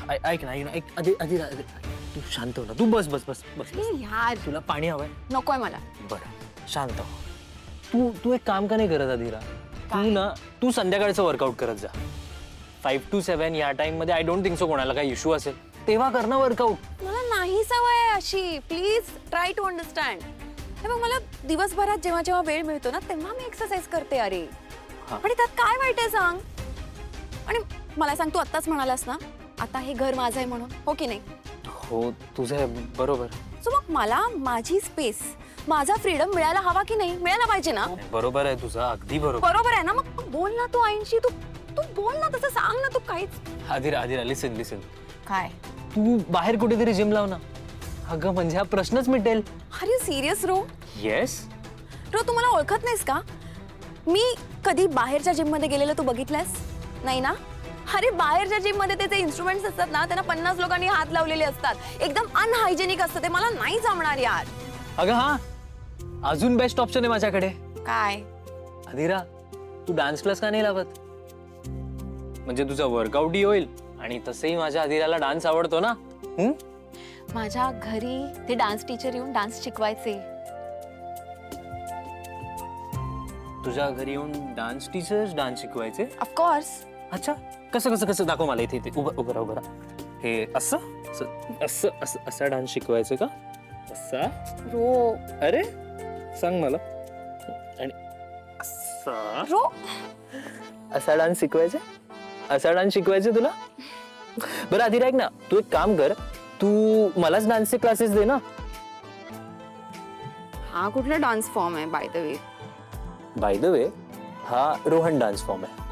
ऐक ना आधी आधी तू शांत हो ना. तू बस बस बस बस बस. यार तुला पाणी हवंय? नकोय मला. बरं शांत हो. तू तू एक काम का नाही करत अधीरा? तू संध्याकाळचं वर्कआउट करत जा. 5 to 7 या टाइम मध्ये. आय डोंट थिंक सो कोणाला काही इश्यू असेल तेव्हा कर ना वर्कआउट. मला नाही सवय आहे अशी. Please try to understand. हे बघ, मला दिवसभरात जेव्हा जेव्हा वेळ मिळतो ना तेव्हा मी एक्सरसाइज करते. अरे आणि त्यात काय वाईट आहे सांग? आणि मला सांग, तू आत्ताच म्हणालास ना आता हे घर माझं आहे म्हणून, हो की नाही? हो तुझं बरोबर. सो मग मला माझी स्पेस, माझा फ्रीडम मिळायला हवा की नाही? मिळायला पाहिजे ना. बरोबर आहे तुझं, अगदी बरोबर. बरोबर आहे ना. मग बोल ना तू आईंशी. तू तू बोल ना, तसं सांग ना. तू काहीच. आधीरा लिसन लिसन. काय? तू बाहेर कुठेतरी जिम लाव ना. अगं म्हणजे हा प्रश्नच मिटेल. अरे सिरियस रो? येस. रो तू मला ओळखत नाहीस का? मी कधी बाहेरच्या जिम मध्ये गेलेलं तू बघितलंस नाही ना? अरे बाहेरच्या जिम मध्ये त्याचे इन्स्ट्रुमेंट्स असतात ना, त्यांना 50 लोकांनी हात लावलेले असतात. एकदम अनहायजेनिक असतं ते. मला नाही जमणार यार. अगं हा अजून बेस्ट ऑप्शन आहे माझ्याकडे. काय? अधीरा तू डान्स क्लास का नाही लावत? म्हणजे तुझा वर्कआउटही होईल आणि तसंही माझ्या अधीराला डान्स आवडतो ना. माझ्या घरी ते डान्स टीचर येऊन डान्स शिकवायचे. तुझ्या घरी येऊन डान्स टीचर्स डान्स शिकवायचे? ऑफकोर्स. अच्छा कसं कसं कसं दाखव मला. इथे उभं राहा. हे असं असं असं असं असा डान्स शिकवायचं का? असा? रो. अरे सांग मला. आणि असा रो. असा डान्स शिकवायचा? असा डान्स शिकवायचे तुला? बरं आधी ऐक ना, तू एक काम कर, तू मलाच डान्सचे क्लासेस दे ना. हा कुठला डान्स फॉर्म आहे by the way? By the way हा रोहन डान्स फॉर्म आहे.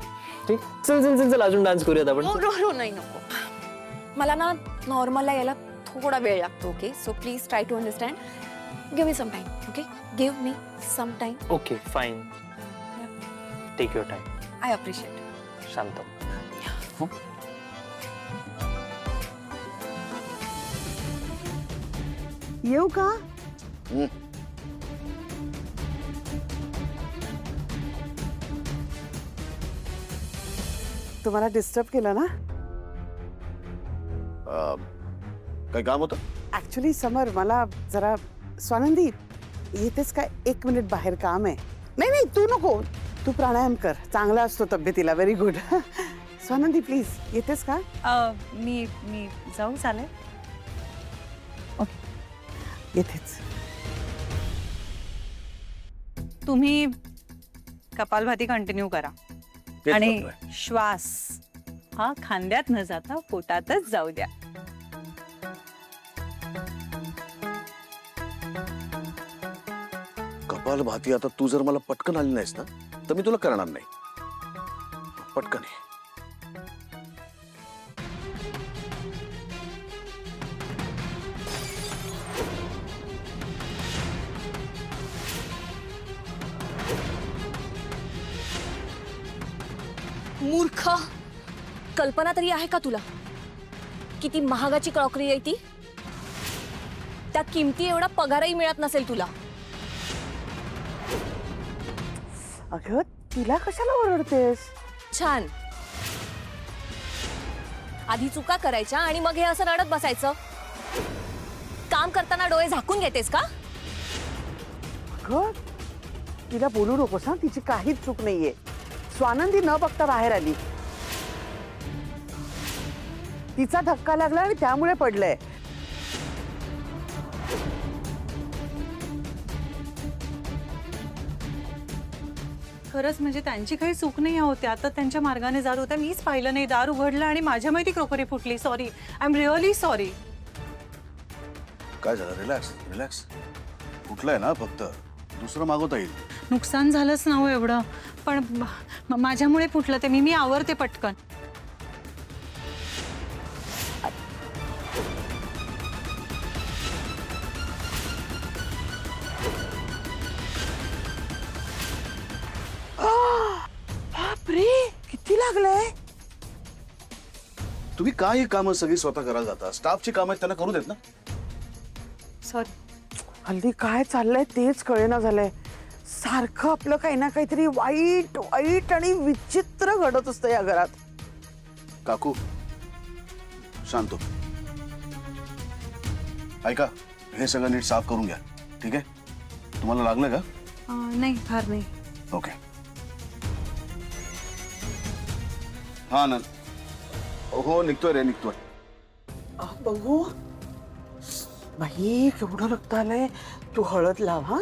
ठीक. चल चल चल चल अजून डान्स करूयात आपण. रो नाही नको. मला ना नॉर्मलला यायला थोडा वेळ लागतो. Okay so please try to understand. Give me some time. Okay give me some time. Okay fine. Take your time. I appreciate. शांत. येऊ का? तुम्हाला डिस्टर्ब केलं ना? काय काम होतं? ऍक्च्युली समर मला जरा स्वानंदी येतेच काय 1 मिनिट बाहेर काम आहे. नाही नाही तू नको. तू प्राणायाम कर, चांगला असतो तब्येतीला. Very good. स्वानंदी प्लीज येतेस का? मी जाऊ चालेल? येतेच. तुम्ही कपालभाती कंटिन्यू करा तेच आणि करतोय. श्वास हा खांद्यात न जाता पोटातच जाऊ द्या. कपालभाती आता तू जर मला पटकन आली नाहीस ना तर मी तुला करणार नाही. पटकन ये. मूर्ख. कल्पना तरी आहे का तुला किती महागाची क्रॉकरी आहे ती? त्या किमती एवढा पगारही मिळत नसेल तुला. अगं तिला कशाला ओरडतेस? छान. आधी चुका करायच्या आणि मग हे असं रडत बसायचं. काम करताना डोळे झाकून घेतेस का? अगं तिला बोलू नकोस हा. तिची काहीच चूक नाहीये. स्वानंदी न बघता बाहेर आली. तिचा धक्का लागला आणि त्यामुळे पडलंय. खरंच म्हणजे त्यांची काही चूक नाही होती. आता त्यांच्या मार्गाने जात होत्या. मीच पाहिलं नाही. दार उघडलं आणि माझ्या माहिती क्रॉकरी फुटली. Sorry. I am really sorry. काय झालं? Relax relax. कुठलंय ना फक्त दुसरं मागवता येईल. नुकसान झालंच ना हो एवढं. पण माझ्यामुळे फुटलं ते. मी आवरते पटकन. बापरे किती लागलंय? तुम्ही काय ही कामं सगळी स्वतः करायला जाता? स्टाफची कामं आहेत त्यांना करू देत ना. सॉरी. हल्ली काय चाललंय तेच कळेना झालंय. सारखं आपलं काही ना काहीतरी वाईट वाईट आणि विचित्र घडत असतं या घरात. काकू शांत हो. ऐका, हे सगळं नीट साफ करून घ्या, ठीक आहे? तुम्हाला लागलं का? नाही फार नाही. ओके. हा ना. हो, निघतोय रे, निघतोय. बघू बाई केवढं रक्त आलंय. तू हळद लाव हा.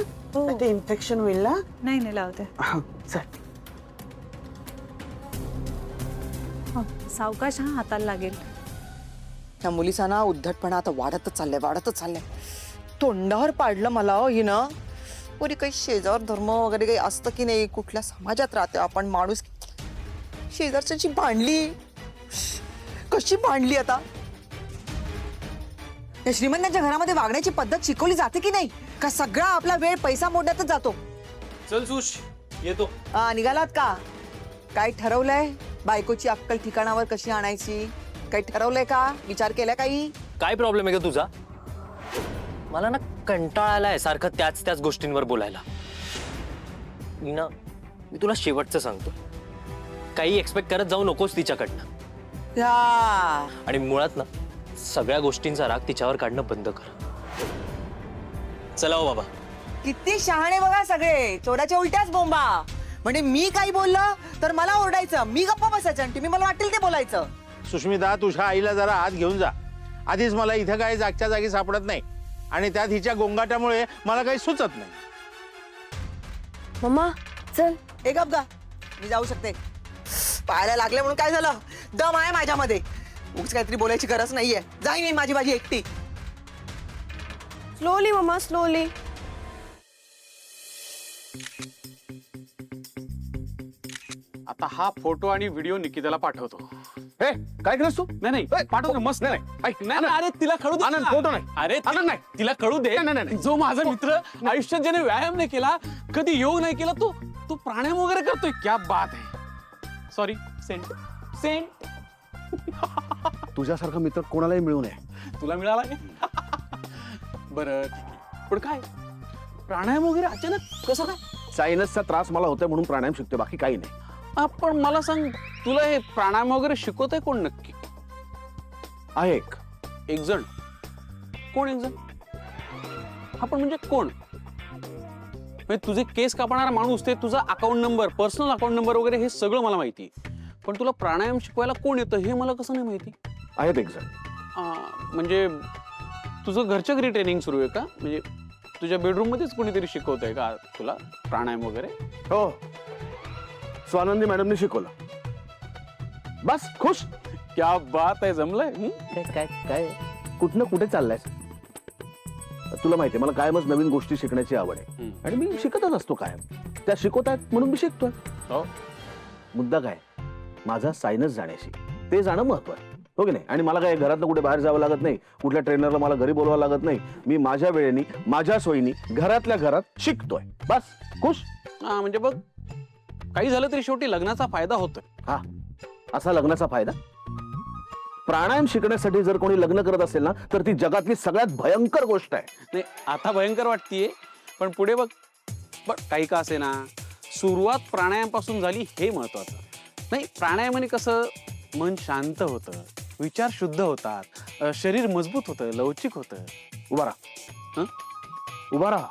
ते इन्फेक्शन होईल ना. नाही नाही लावते. चल. सावकाश हा, हाताला लागेल. त्या मुलीचा ना उद्धटपणा आता वाढतच चाललाय. तोंडावर पाडलं मला हो हिनं. पुरी काही शेजार धर्म वगैरे काही असतं की नाही, कुठल्या समाजात राहते आपण माणूस. शेजारच्याची भांडली कशी भांडली आता. या श्रीमंतांच्या घरामध्ये वागण्याची पद्धत शिकवली जाते की नाही, का सगळा आपला वेळ पैसा मोडण्यातच जातो. चल सुश, येतो. निघालात का? काय ठरवलंय? बायकोची अक्कल ठिकाणावर कशी आणायची काही ठरवलंय का? विचार केलाय काही? काय प्रॉब्लेम आहे का तुझा? मला ना कंटाळा आलाय सारखं त्याच गोष्टींवर बोलायला. मीना, मी तुला शेवटचं सांगतो, काही एक्सपेक्ट करत जाऊ नकोस तिच्याकडनं. आणि मुळात ना सगळ्या गोष्टींचा राग तिच्यावर काढणं बंद कर. चला हो बाबा. किती शहाणे बघा सगळे. चोराच्या उलट्याच बोंबा. म्हणजे मी काही बोललं तर मला ओरडायचं, मी गप्पा बसायचं आणि तुम्ही मला वाटेल ते बोलायचं. सुष्मिता, तुझ्या आईला जरा आत घेऊन जा. आधीच मला इथं काही जागच्या जागी सापडत नाही आणि त्यात हिच्या गोंगाटामुळे मला काही सुचत नाही. मम्मा चल. हे गप गा, मी जाऊ शकते. पायाला लागले म्हणून काय झालं? दम आहे माझ्यामध्ये. उगाच काहीतरी बोलायची गरज नाहीये. जाईन मी माझी एकटी. Slowly mamma slowly. आता हा फोटो आणि व्हिडिओ निकिताला पाठवतो. हे काय केलंस तू? नाही पाठवतो मस्त. नाही, ऐक, नाही अरे तिला कळू दे. आनंद, फोटो नाही. अरे आनंद नाही. तिला कळू दे. नाही. जो माझा मित्र आयुष्यात ज्याने व्यायाम नाही केला, कधी योग नाही केला, तो प्राणायाम वगैरे करतोय. क्या बात आहे. Sorry, Saint. तुझ्यासारखा मित्र कोणालाही मिळू नये. तुला मिळाला बरं ठीक आहे. पण काय प्राणायाम वगैरे अचानक कसं काय? सायनसचा त्रास मला होतोय म्हणून प्राणायाम शिकतोय, बाकी काही नाही. पण मला सांग, तुला हे प्राणायाम वगैरे शिकवतंय कोण नक्की? आहे एक जण. कोण एक जण? आपण म्हणजे कोण? म्हणजे तुझे केस कापणारा माणूस, ते तुझा account number, personal account number वगैरे हे सगळं मला माहिती. पण तुला प्राणायाम शिकवायला कोण येतं हे मला कसं नाही माहिती? आहेत एक जण. म्हणजे तुझं घरच्या घरी ट्रेनिंग सुरू आहे का? म्हणजे तुझ्या बेडरूम मध्येच कोणीतरी शिकवतंय का तुला प्राणायाम वगैरे? हो, स्वानंदी मॅडमने शिकवलं. बस खुश. क्या बात आहे, जमलंय. काय कुठनं कुठे चाललायस? तुला माहितीये मला कायमच नवीन गोष्टी शिकण्याची आवड आहे आणि मी शिकतच असतो कायम. त्या शिकवतायत म्हणून मी शिकतोय. हो. मुद्दा काय, माझा सायनस जाण्याशी, ते जाणं महत्वाचं, हो की नाही? आणि मला काय घरातनं कुठे बाहेर जावं लागत नाही, कुठल्या ट्रेनरला मला घरी बोलवावं लागत नाही. मी माझ्या वेळेनी, माझ्या सोयीनी, घरातल्या घरात शिकतोय. बस खुश. म्हणजे बघ, काही झालं तरी शेवटी लग्नाचा फायदा होतोय. हा, असा लग्नाचा फायदा. प्राणायाम शिकण्यासाठी जर कोणी लग्न करत असेल ना, तर ती जगातली सगळ्यात भयंकर गोष्ट आहे. नाही, आता भयंकर वाटतीये, पण पुढे बघ. काही का असे ना, सुरुवात प्राणायामापासून झाली हे महत्वाचं. नाही, प्राणायामाने कसं मन शांत होतं, विचार शुद्ध होतात, शरीर मजबूत होतं, लवचिक होतं. उभा राहा. उभा राहा.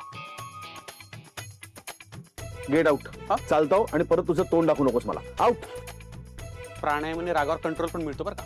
Get out. चालतो आणि परत तुझं तोंड दाखवू नकोस मला. आउट. प्राणायामाने रागावर कंट्रोल पण मिळतो बरं का.